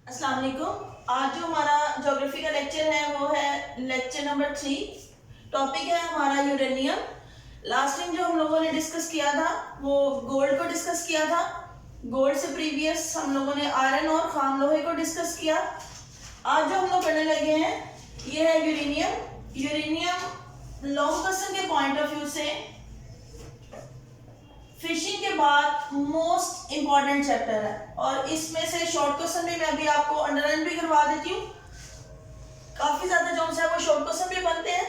अस्सलाम वालेकुम। आज जो हमारा ज्योग्राफी का लेक्चर है वो है लेक्चर नंबर 3। टॉपिक है हमारा यूरेनियम। लास्ट टाइम जो हम लोगों ने डिस्कस किया था वो गोल्ड को डिस्कस किया था। गोल्ड से प्रीवियस हम लोगों ने आयरन और खाम लोहे को डिस्कस किया। आज जो हम लोग करने लगे हैं ये है यूरेनियम। यूरेनियम लॉन्ग क्वेश्चन के पॉइंट ऑफ व्यू से फिशिंग के बाद मोस्ट इंपॉर्टेंट चैप्टर है और इसमें से शॉर्ट क्वेश्चन भी मैं अभी आपको अंडरलाइन भी करवा देती हूँ। काफी ज्यादा जो है वो शॉर्ट क्वेश्चन भी बनते हैं।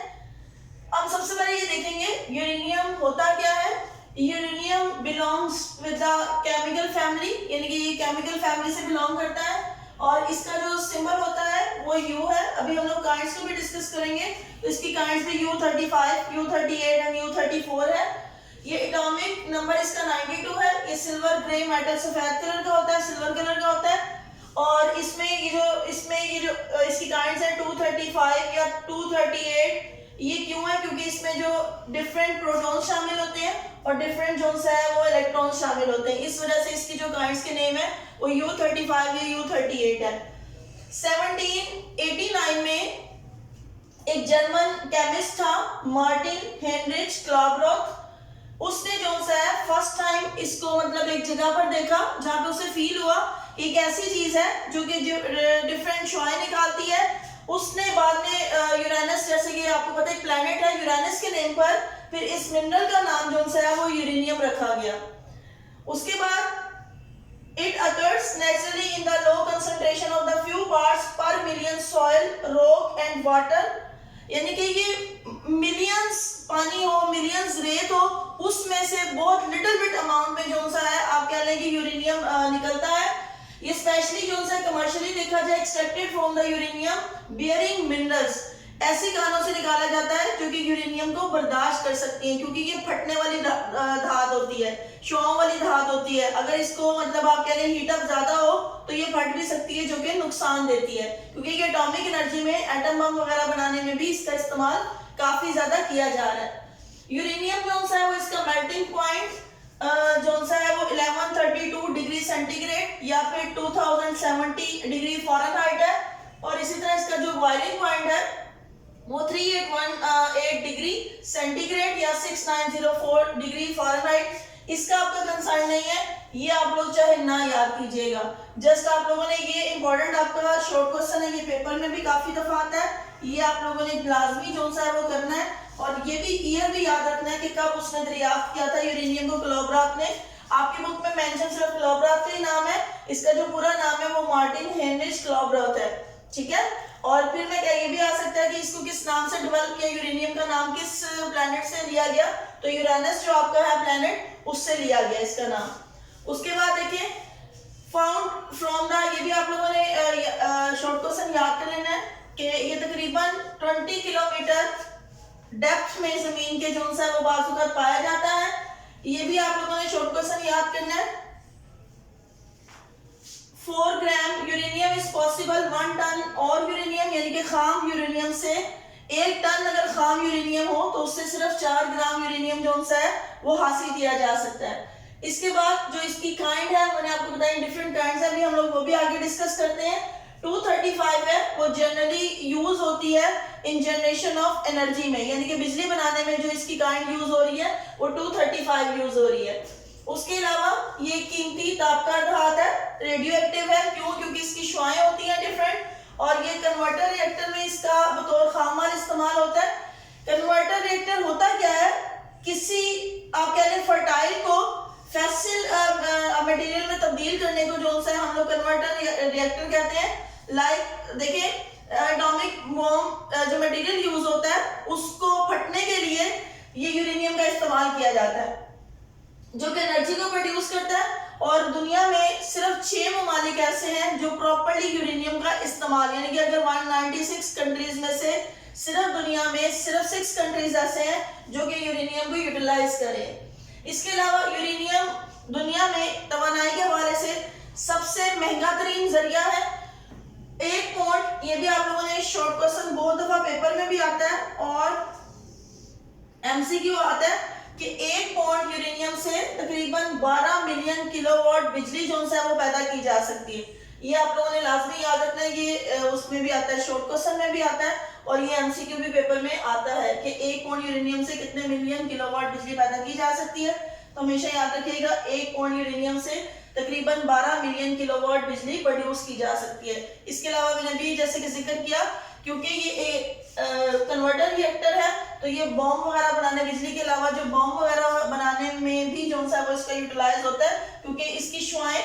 अब सबसे पहले ये देखेंगे यूरेनियम होता क्या है। Uranium belongs with the chemical family, यानी कि ये केमिकल फैमिली से बिलोंग करता है और इसका जो सिंबल होता है वो यू है। अभी हम लोग काइंड्स को भी डिस्कस करेंगे तो इसकी काइंड्स भी U35, U38 एंड U34 है। ये एटॉमिक नंबर इसका 92 है। ये सिल्वर ग्रे मेटल सफेद कलर का होता है, सिल्वर कलर का होता है। और इसमें ये जो इसकी काइंड्स है 235 या 238। ये क्यों है? क्योंकि इसमें जो डिफरेंट प्रोटॉन शामिल होते हैं और डिफरेंट जो है वो इलेक्ट्रॉन शामिल होते हैं, इस वजह से इसकी जो काइंड्स के नेम है वो U35 या U38 है। 1789 में एक जर्मन केमिस्ट था मार्टिन हेनरिच क्लाबरॉथ। उसने जो है फर्स्ट टाइम इसको मतलब एक जगह पर देखा जहां पे उसे फील हुआ एक ऐसी चीज है जो कि डिफरेंट शुआएं निकालती है। उसने बाद में यूरेनस, जैसे कि आपको पता है एक प्लेनेट है यूरेनस के नेम पर, फिर इस मिनरल का नाम जो है वो यूरेनियम रखा गया। उसके बाद it occurs naturally in the low concentration of the few parts per million soil, rock and water, यानी कि ये मिलियंस पानी हो, मिलियंस रेत हो, उसमें से बहुत लिटिल बिट अमाउंट में जो सा है आप कह लें कि यूरेनियम निकलता है। ये स्पेशली जो सा कमर्शियली देखा जाए extracted from the uranium bearing minerals, ऐसी खानों से निकाला जाता है जो कि यूरेनियम को बर्दाश्त कर सकती हैं, क्योंकि ये फटने वाली धात होती है, शुआओं वाली धात होती है। अगर इसको मतलब आप कह लें हीटअप ज्यादा हो तो ये फट भी सकती है, जो कि नुकसान देती है, क्योंकि ये एटॉमिक एनर्जी में एटम बम वगैरह बनाने में भी इसका इस्तेमाल काफी ज्यादा किया जा रहा है। यूरेनियम जो है वो इसका मेल्टिंग पॉइंट जो है वो 1132 डिग्री सेंटीग्रेड या फिर 2070 डिग्री फ़ारेनहाइट है। और इसी तरह इसका जो बॉइलिंग पॉइंट है वो 3818 डिग्री सेंटीग्रेड या 6904 डिग्री फ़ारेनहाइट। इसका आपका कंसर्न नहीं है, ये आप लोग चाहे ना याद कीजिएगा। जस्ट आप लोगों ने ये इंपॉर्टेंट आपका शॉर्ट क्वेश्चन है, ये पेपर में भी काफी दफा आता है, ये आप लोगों ने लाजमी जो है वो करना है। और ये भी ईयर भी याद रखना है कि कब उसने दरियाफ्त किया था यूरेनियम को। क्लाबरॉथ ने, आपकी बुक में मेंशन सिर्फ क्लाबरॉथ का ही नाम है, इसका जो पूरा नाम है वो मार्टिन हेनरिच क्लाबरॉथ है, ठीक है। और फिर मैं क्या ये भी आ सकता है कि इसको किस नाम से डेवलप किया, यूरेनियम का नाम किस प्लैनेट से लिया गया, तो यूरेनस जो आपका है प्लैनेट, उससे लिया गया इसका नाम। उसके बाद देखिए फाउंड फ्रॉम द, ये भी आप लोगों ने शॉर्ट क्वेश्चन याद कर लेना है कि ये तकरीबन 20 किलोमीटर डेप्थ में जमीन के जो है वो बाजुकात पाया जाता है। ये भी आप लोगों ने शॉर्ट क्वेश्चन याद करना है। 4 ग्राम यूरेनियम इज पॉसिबल 1 टन और यूरेनियम, यानी कि खाम यूरेनियम से 1 टन अगर खाम यूरेनियम हो तो उससे सिर्फ 4 ग्राम यूरेनियम जो है वो हासिल किया जा सकता है। इसके बाद जो इसकी काइंड है मैंने आपको बताया, डिफरेंट काइंड्स है, अभी हम लोग वो भी आगे डिस्कस करते हैं। 235 है, वो जनरली यूज होती है इन जनरेशन ऑफ एनर्जी में, यानी कि बिजली बनाने में जो इसकी काइंड यूज हो रही है वो 235 यूज हो रही है। उसके अलावा ये कीमती तापकार धात है, रेडियो एक्टिव है। क्यों? क्योंकि इसकी शुआएं होती हैं डिफरेंट, और ये कन्वर्टर रिएक्टर में इसका बतौर खामाल इस्तेमाल होता है। कन्वर्टर रिएक्टर होता क्या है, किसी आप कह लें फर्टाइल को फैसिल मटेरियल में तब्दील करने को जो है हम लोग कन्वर्टर रिएक्टर कहते हैं। लाइक देखिए एटॉमिक बॉम्ब जो मटेरियल यूज होता है उसको फटने के लिए ये यूरेनियम का इस्तेमाल किया जाता है, जो कि एनर्जी को प्रोड्यूस करता है। और दुनिया में सिर्फ 6 ममालिक ऐसे हैं जो प्रॉपर्ली यूरेनियम का इस्तेमाल, यानी कि अगर 196 कंट्रीज में से सिर्फ दुनिया में सिर्फ 6 कंट्रीज ऐसे हैं जो कि यूरेनियम को यूटिलाइज करें। इसके अलावा यूरेनियम दुनिया में तवानाई के हवाले से सबसे महंगा तरीन जरिया है। 1 पॉइंट, ये भी आप लोगों ने शॉर्ट क्वेश्चन बहुत दफा पेपर में भी आता है और एमसीक्यू आता है कि 1 पॉइंट यूरेनियम से तकरीबन 12 मिलियन किलोवाट बिजली जो है वो पैदा की जा सकती है। ये आप लोगों ने लाजमी याद रखना है, ये उसमें भी आता है, शॉर्ट क्वेश्चन में भी आता है और ये एमसीक्यू भी पेपर में आता है कि 1 पौंड यूरेनियम से कितने मिलियन किलोवाट बिजली पैदा की जा सकती है। तो हमेशा याद रखिएगा 1 पौंड यूरेनियम से तकरीबन 12 मिलियन किलोवाट बिजली प्रोड्यूस की जा सकती है। इसके अलावा मैंने भी जैसे कि जिक्र किया, क्योंकि ये कन्वर्टर रिएक्टर है तो ये बॉम्ब वगैरह बनाने, बिजली के अलावा जो बॉम्ब वगैरह बनाने में भी जो सा वो इसका यूटिलाइज होता है, क्योंकि इसकी शुआएं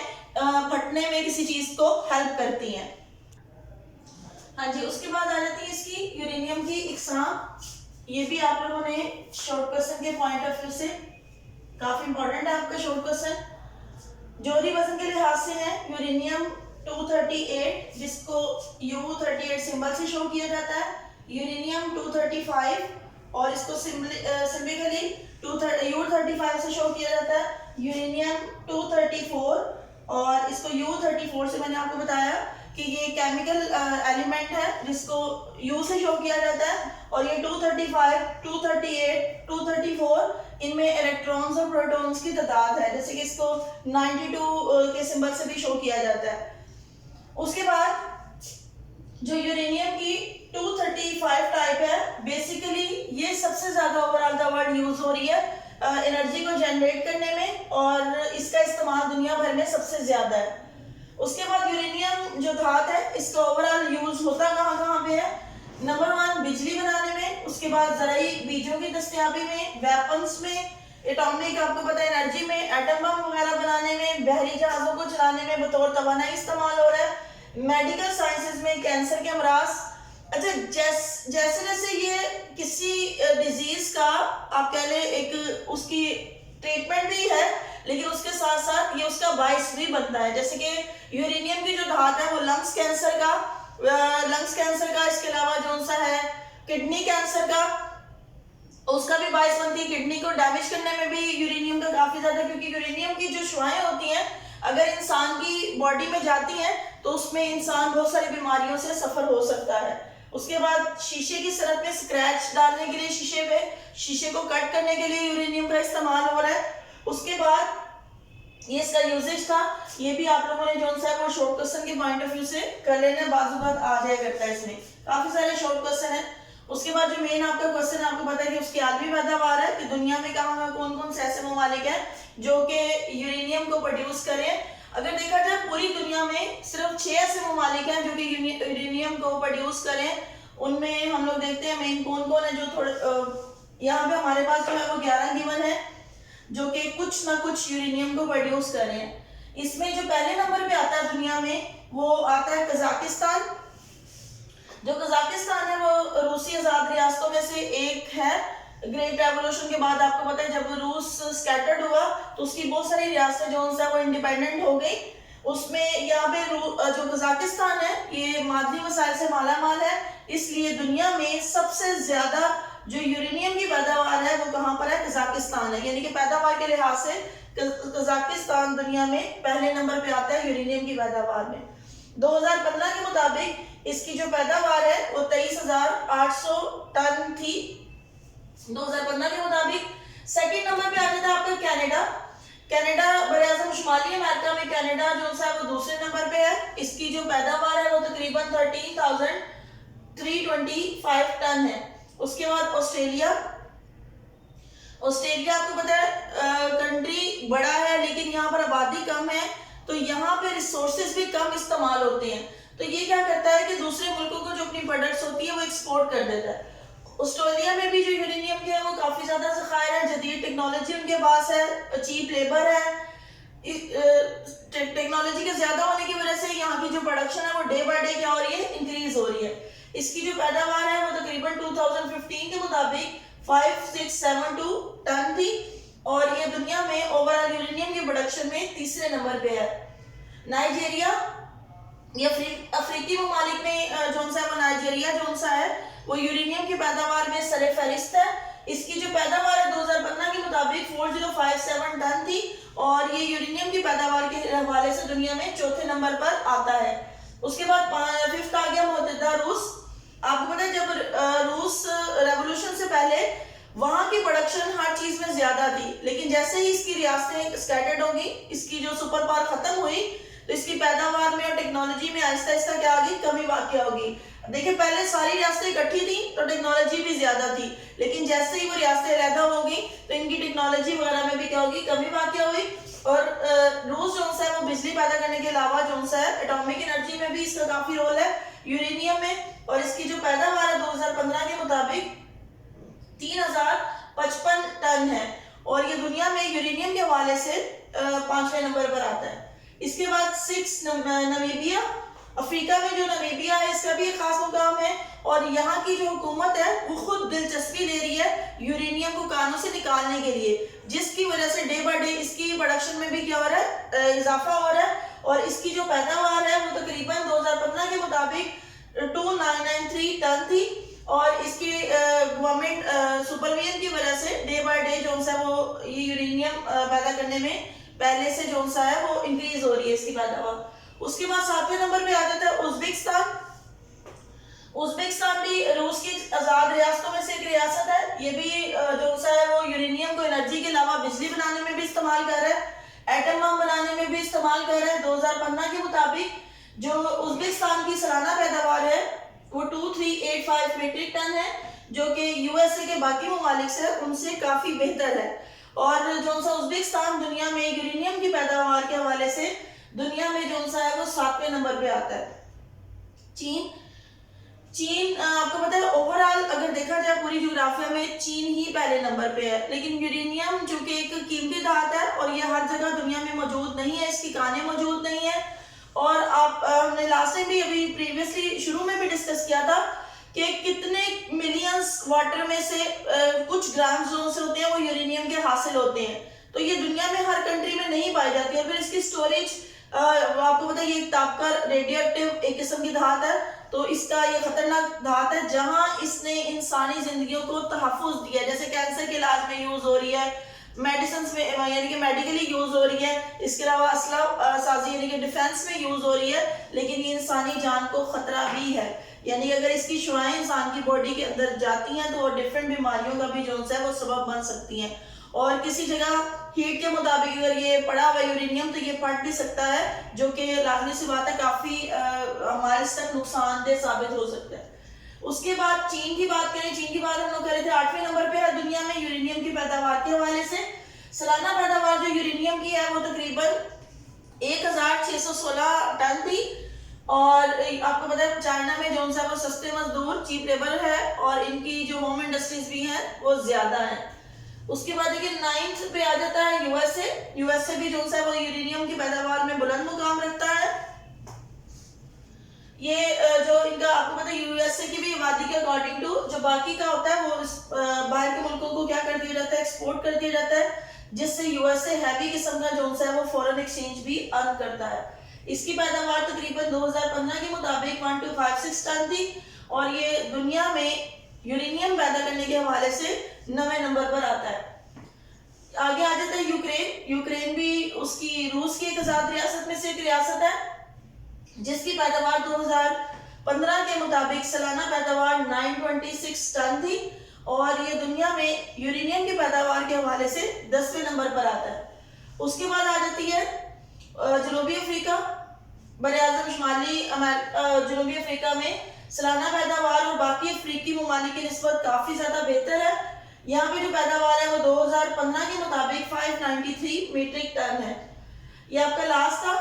फटने में किसी चीज को हेल्प करती हैं। हाँ जी, उसके बाद आ जाती है इसकी यूरेनियम की इकसाम। ये भी आप लोगों ने शॉर्ट क्वेश्चन के पॉइंट ऑफ व्यू से काफी इंपॉर्टेंट है आपका शॉर्ट क्वेश्चन। जोहरी वजन के लिहाज से है यूरेनियम 238, जिसको U38 सिंबल से शो किया जाता है, यूरेनियम 235 और इसको सिंबलिकली U35 से शो किया जाता है, यूरेनियम 234 और इसको U34 से मैंने आपको बताया कि ये केमिकल एलिमेंट है जिसको U से शो किया जाता है। और ये 235, 238, 234 इनमें इलेक्ट्रॉन्स और प्रोटॉन्स की तादाद है, जैसे कि इसको 92 के सिंबल से भी शो किया जाता है। उसके बाद जो यूरेनियम की 235 टाइप है, बेसिकली ये सबसे ज्यादा ओवरऑल द वर्ल्ड यूज हो रही है एनर्जी को जनरेट करने में और इसका इस्तेमाल दुनिया भर में सबसे ज्यादा है। उसके बाद यूरेनियम जो धात है इसका ओवरऑल यूज होता कहाँ पे है? नंबर 1 बिजली बनाने में, उसके बाद जराई बीजों की दस्तयाबी में, वेपन्स में, एटॉमिक आपको पता है एनर्जी में, एटम बम वगैरह बनाने में, बहरी जहाजों को चलाने में बतौर तवानाई इस्तेमाल हो रहा है, मेडिकल साइंसेज में, कैंसर के अमराज। अच्छा, जैसे जैसे ये किसी डिजीज का आप कह ले एक उसकी ट्रीटमेंट भी है, लेकिन उसके साथ साथ ये उसका बाइस भी बनता है। जैसे कि यूरेनियम की जो धात है वो लंग्स कैंसर का, इसके अलावा जो सा है किडनी कैंसर का, उसका भी बाइस बनती है। किडनी को डैमेज करने में भी यूरेनियम का काफी ज्यादा, क्योंकि यूरेनियम की जो शुआएं होती हैं अगर इंसान की बॉडी में जाती हैं तो उसमें इंसान बहुत सारी बीमारियों से सफर हो सकता है। उसके बाद शीशे की सतह पे स्क्रैच डालने के लिए, शीशे को कट करने के लिए यूरेनियम का इस्तेमाल हो रहा है। उसके बाद ये इसका यूजेज था, ये भी आप लोगों ने जो सा है वो शॉर्ट क्वेश्चन के पॉइंट ऑफ व्यू से कर लेना, बाजू बात आ जाया करता है, इसमें काफी सारे शॉर्ट क्वेश्चन है। उसके बाद जो मेन आपका क्वेश्चन आपको पता है कि उसकी आलमी पैदावार है कि दुनिया में कहाँ कौन कौन से ऐसे ममालिक हैं जो कि यूरेनियम को प्रोड्यूस करें। अगर देखा जाए पूरी दुनिया में सिर्फ 6 ऐसे ममालिक हैं जो कि यूरेनियम को प्रोड्यूस करें। उनमें हम लोग देखते हैं मेन कौन कौन है, जो थोड़े यहाँ पे हमारे पास जो है वो 11 गिवन है जो कि कुछ ना कुछ यूरेनियम को प्रोड्यूस कर रहे हैं। इसमें जो पहले नंबर पे आता है दुनिया में वो आता है कजाकिस्तान। जो कजाकिस्तान है वो रूसी आजाद रियासतों में से एक है। ग्रेट रेवोल्यूशन के बाद आपको पता है जब रूस स्कैटर्ड हुआ तो उसकी बहुत सारी रियासतें जो है वो इंडिपेंडेंट हो गई। उसमें यहाँ पे जो कजाकिस्तान है ये मादनी वसाइल से मालामाल है, इसलिए दुनिया में सबसे ज्यादा जो यूरेनियम की पैदावार है वो कहाँ पर है? कजाकिस्तान है। यानी कि पैदावार के लिहाज से कजाकिस्तान दुनिया में पहले नंबर पे आता है यूरेनियम की पैदावार में। 2015 के मुताबिक इसकी जो पैदावार है वो 23,800 टन थी 2015 के मुताबिक। सेकंड नंबर पे आ जाता है आपका कनाडा बराज़म शुमाली अमेरिका में कनाडा जो सा वो दूसरे नंबर पे है। इसकी जो पैदावार है वो तकरीबन 13,325 टन है। उसके बाद ऑस्ट्रेलिया आपको पता है कंट्री बड़ा है लेकिन यहाँ पर आबादी कम है, तो यहाँ पे रिसोर्सेज भी कम इस्तेमाल होते हैं। तो ये क्या करता है कि दूसरे मुल्कों को जो अपनी प्रोडक्ट्स होती है वो एक्सपोर्ट कर देता है। ऑस्ट्रेलिया में भी जो यूरेनियम के है वो काफी ज्यादा ज़खायर है, जदीद टेक्नोलॉजी उनके पास है, चीप लेबर है। टेक्नोलॉजी के ज्यादा होने की वजह से यहाँ की जो प्रोडक्शन है वो डे बाय डे क्या हो रही है? इंक्रीज हो रही है। इसकी जो पैदावार है वो तकरीबन 2015 के मुताबिक 5672 टन थी और ये दुनिया में ओवरऑल यूरेनियम के प्रोडक्शन में तीसरे नंबर पे है। नाइजीरिया, ये अफ्रीकी ममालिक में जो सा है नाइजीरिया जो सा है वो यूरेनियम की पैदावार में सरे फहरिस्त है। इसकी जो पैदावार है 2015 के मुताबिक 4057 टन थी और ये यूरेनियम की पैदावार के हवाले से दुनिया में चौथे नंबर पर आता है। उसके बाद फिफ्थ आ गया मुत्तहिदा रूस। आपको पता है जब रूस रेवोल्यूशन से पहले वहां की प्रोडक्शन हर चीज में ज्यादा थी, लेकिन जैसे ही इसकी रियासतें स्कैटर्ड होगी, इसकी जो सुपर पावर खत्म हुई तो इसकी पैदावार में और टेक्नोलॉजी में आहिस्ता आहिस्ता क्या होगी, कमी वाक़या होगी। देखिए पहले सारी रियासतें इकट्ठी थी तो टेक्नोलॉजी भी ज्यादा थी, लेकिन जैसे ही वो रियासतें अलहदा होगी तो इनकी टेक्नोलॉजी वगैरह में भी क्या होगी, कमी वाक़या हुई। और रूस जो है वो बिजली पैदा करने के अलावा जो है एटॉमिक एनर्जी में भी इसका काफी रोल है, यूरेनियम में। और इसकी जो पैदावार है 2015 के मुताबिक 3055 टन है, और ये दुनिया में यूरेनियम के हवाले से 5वें नंबर पर आता है। इसके बाद 6 नमीबिया, अफ्रीका में जो नमीबिया है इसका भी एक खास मुकाम है, और यहाँ की जो हुकूमत है वो खुद दिलचस्पी ले रही है यूरेनियम को कानों से निकालने के लिए, जिसकी वजह से डे बाय डे इसकी प्रोडक्शन में भी क्या हो रहा है, इजाफा हो रहा है। और इसकी जो पैदावार है वो तकरीबन 2015 के मुताबिक 2993 टन थी, और इसकी गवर्नमेंट सुपरविजन की वजह से डे बाय डे जो है वो ये यूरेनियम पैदा करने में पहले से जो सा है वो इंक्रीज हो रही है इसकी पैदावार। उसके बाद 7वें नंबर पे आ जाता है उज्बेकिस्तान। उज्बेकिस्तान भी रूस की आजाद रियासतों में से एक रियासत है। ये भी जो सा है वो यूरेनियम को एनर्जी के अलावा बिजली बनाने में भी इस्तेमाल कर रहा है, एटम बम बनाने में भी इस्तेमाल कर रहा है। 2015 के मुताबिक जो उज्बेकिस्तान की सालाना पैदावार है वो 2385 मीट्रिक टन है, जो कि यूएसए के बाकी ममालिक से उनसे काफी बेहतर है। और जो सा उज्बेकिस्तान दुनिया में यूरेनियम की पैदावार के हवाले से दुनिया में जो सा है वो 7वें नंबर पे आता है। चीन आपको पता है ओवरऑल अगर देखा जाए पूरी ज्योग्राफिया में चीन ही पहले नंबर पे है, लेकिन यूरेनियम जो कि एक कीमती धातु है और ये हर जगह दुनिया में मौजूद नहीं है, इसकी खानें मौजूद नहीं है। और आप हमने लास्ट टाइम भी अभी प्रीवियसली शुरू में भी डिस्कस किया था कि कितने मिलियंस वाटर में से कुछ ग्राम जो से होते हैं वो यूरेनियम के हासिल होते हैं। तो ये दुनिया में हर कंट्री में नहीं पाई जाती। और फिर इसकी स्टोरेज आपको पता है ये तापकर रेडियो एक्टिव एक किस्म की धातु है, तो इसका ये खतरनाक धातु है जहां इसने इंसानी जिंदगियों को तहफ्फुज दिया है। जैसे कैंसर के इलाज में यूज हो रही है, मेडिसिन में यानी कि मेडिकली यूज हो रही है, इसके अलावा असला साजी यानी कि डिफेंस में यूज हो रही है, लेकिन ये इंसानी जान को खतरा भी है। यानी अगर इसकी शुआएं इंसान की बॉडी के अंदर जाती हैं तो वो डिफरेंट बीमारियों का भी जो है वो सबब बन सकती हैं। और किसी जगह हीट के मुताबिक अगर ये पड़ा हुआ यूरेनियम तो ये फट भी सकता है, जो कि लाजमी सी बात है काफी हमारे तक नुकसानदेह साबित हो सकता है। उसके बाद चीन की बात करें, चीन की बात हम लोग कर रहे थे 8वें नंबर पे है दुनिया में यूरेनियम की पैदावार के हवाले से। सालाना पैदावार जो यूरेनियम की है वो तकरीबन 1616 टन थी। और आपको पता है चाइना में जो है वो सस्ते मजदूर चीप लेबर है और इनकी जो होम इंडस्ट्रीज भी हैं वो ज्यादा है। उसके बाद देखिए 9th पे आ जाता है यूएसए। यूएसए भी जो है वो यूरेनियम की पैदावार में बुलंद मुकाम रखता है। ये जो इनका आपको पता है यूएसए की भी आबादी के अकॉर्डिंग टू जो बाकी का होता है वो बाहर के मुल्कों को क्या कर दिया जाता है, एक्सपोर्ट कर दिया जाता है, जिससे यूएसए हैवी किस्म का जो है वो फॉरेन एक्सचेंज भी अर्न करता है। इसकी पैदावार तकरीबन 2015 के मुताबिक 1256 टन थी, और ये दुनिया में यूरेनियम पैदा करने के हवाले से 9वें नंबर पर आता है। आगे आ जाता है यूक्रेन। यूक्रेन भी उसकी रूस की एक आजाद रियासत में से एक रियासत है, जिसकी पैदावार 2015 के मुताबिक सालाना पैदावार 926 टन थी, और ये दुनिया में यूरेनियम की पैदावार के हवाले से 10वें नंबर पर आता है। उसके बाद आ जाती है जनूबी अफ्रीका। बरआज़म शुमाली जनूबी अफ्रीका में सालाना पैदावार और बाकी अफ्रीकी ममालिक की निस्बत काफी ज्यादा बेहतर है। यहाँ पे जो पैदावार है वो 2015 के मुताबिक 593 मीट्रिक टन है। ये आपका लास्ट था।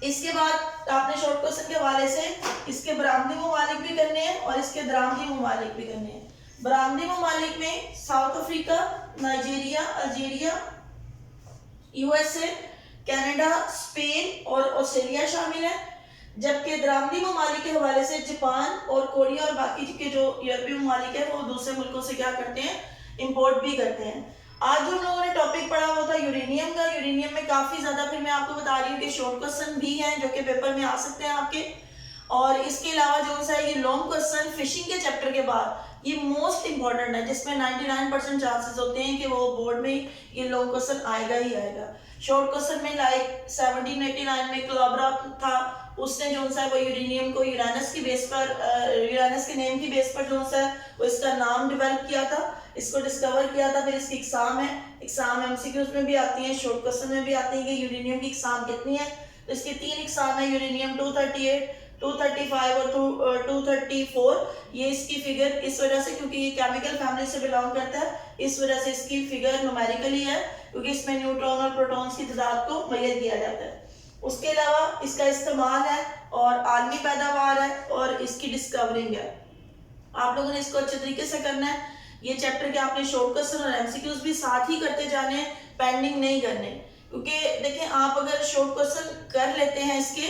इसके बाद आपने शॉर्ट क्वेश्चन के हवाले से इसके बरामदी ममालिक भी करने हैं और इसके दरामदी ममालिक भी करने हैं। बरामदी ममालिक में south Africa, Nigeria, Algeria, USA, Canada, Spain और ऑस्ट्रेलिया शामिल है। जबकि दरामदी ममालिक के हवाले से जापान और कोरिया और बाकी के जो यूरोपीय ममालिक है वो दूसरे मुल्कों से क्या करते हैं, इंपोर्ट भी करते हैं। आज जो हम लोगों ने टॉपिक पढ़ा हुआ था यूरेनियम का। यूरेनियम में काफी ज्यादा फिर मैं आपको बता रही हूँ कि शॉर्ट क्वेश्चन भी हैं जो कि पेपर में आ सकते हैं आपके, और इसके अलावा जो सा ये लॉन्ग क्वेश्चन फिशिंग के चैप्टर के बाद ये मोस्ट इंपॉर्टेंट है, जिसमें 99% चांसेस होते हैं कि वो बोर्ड में ये लॉन्ग क्वेश्चन आएगा ही आएगा। शॉर्ट क्वेश्चन में लाइक 1789 में क्लाब्रा था, उसने जो सा वो यूरेनियम को यूरेनस की बेस पर यूरेनस के नेम की बेस पर जो सा वो इसका नाम डेवलप किया था, इसको डिस्कवर किया था। फिर इसकी एग्जाम है, एग्जाम एमसीक्यूज में भी आती है, शॉर्ट क्वेश्चन में भी आती है कि यूरेनियम की एग्जाम कितनी है, तो इसके 3 इकसाम है, यूरेनियम 238, 235 और 234। ये इसकी फिगर इस वजह से, क्योंकि ये केमिकल फैमिली से बिलोंग करता है, इस वजह से इसकी फिगर न्यूमेरिकली है, क्योंकि इसमें न्यूट्रॉन और प्रोटॉन्स की तादाद को मुहैया किया जाता है। उसके अलावा इसका इस्तेमाल है और आलमी पैदावार है और इसकी डिस्कवरिंग है। आप लोगों ने इसको अच्छे तरीके से करना है। ये चैप्टर के आपने शॉर्ट क्वेश्चन और एमसीक्यूज भी साथ ही करते जाने हैं, पेंडिंग नहीं करने, क्योंकि देखें आप अगर शॉर्ट क्वेश्चन कर लेते हैं इसके,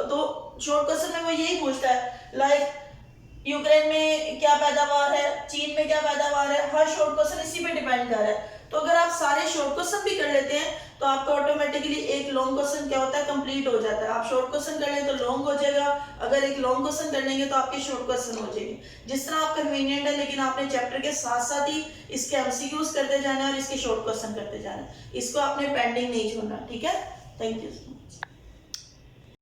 तो शॉर्ट क्वेश्चन में वो यही पूछता है लाइक यूक्रेन में क्या पैदावार है, चीन में क्या पैदावार है, हर शॉर्ट क्वेश्चन इसी पे डिपेंड कर रहा है। तो अगर आप सारे शॉर्ट क्वेश्चन भी कर लेते हैं तो आपका ऑटोमेटिकली एक लॉन्ग क्वेश्चन क्या होता है, कंप्लीट हो जाता है। आप शॉर्ट क्वेश्चन कर लें तो लॉन्ग हो जाएगा, अगर एक लॉन्ग क्वेश्चन कर लेंगे तो आपके शॉर्ट क्वेश्चन हो जाएंगे, जिस तरह आप कन्वीनियंट है। लेकिन आपने चैप्टर के साथ साथ ही इसके एमसीक्यूज करते जाना है और इसके शॉर्ट क्वेश्चन करते जाना है। इसको आपने पेंडिंग नहीं छोड़ना, ठीक है। Thank you.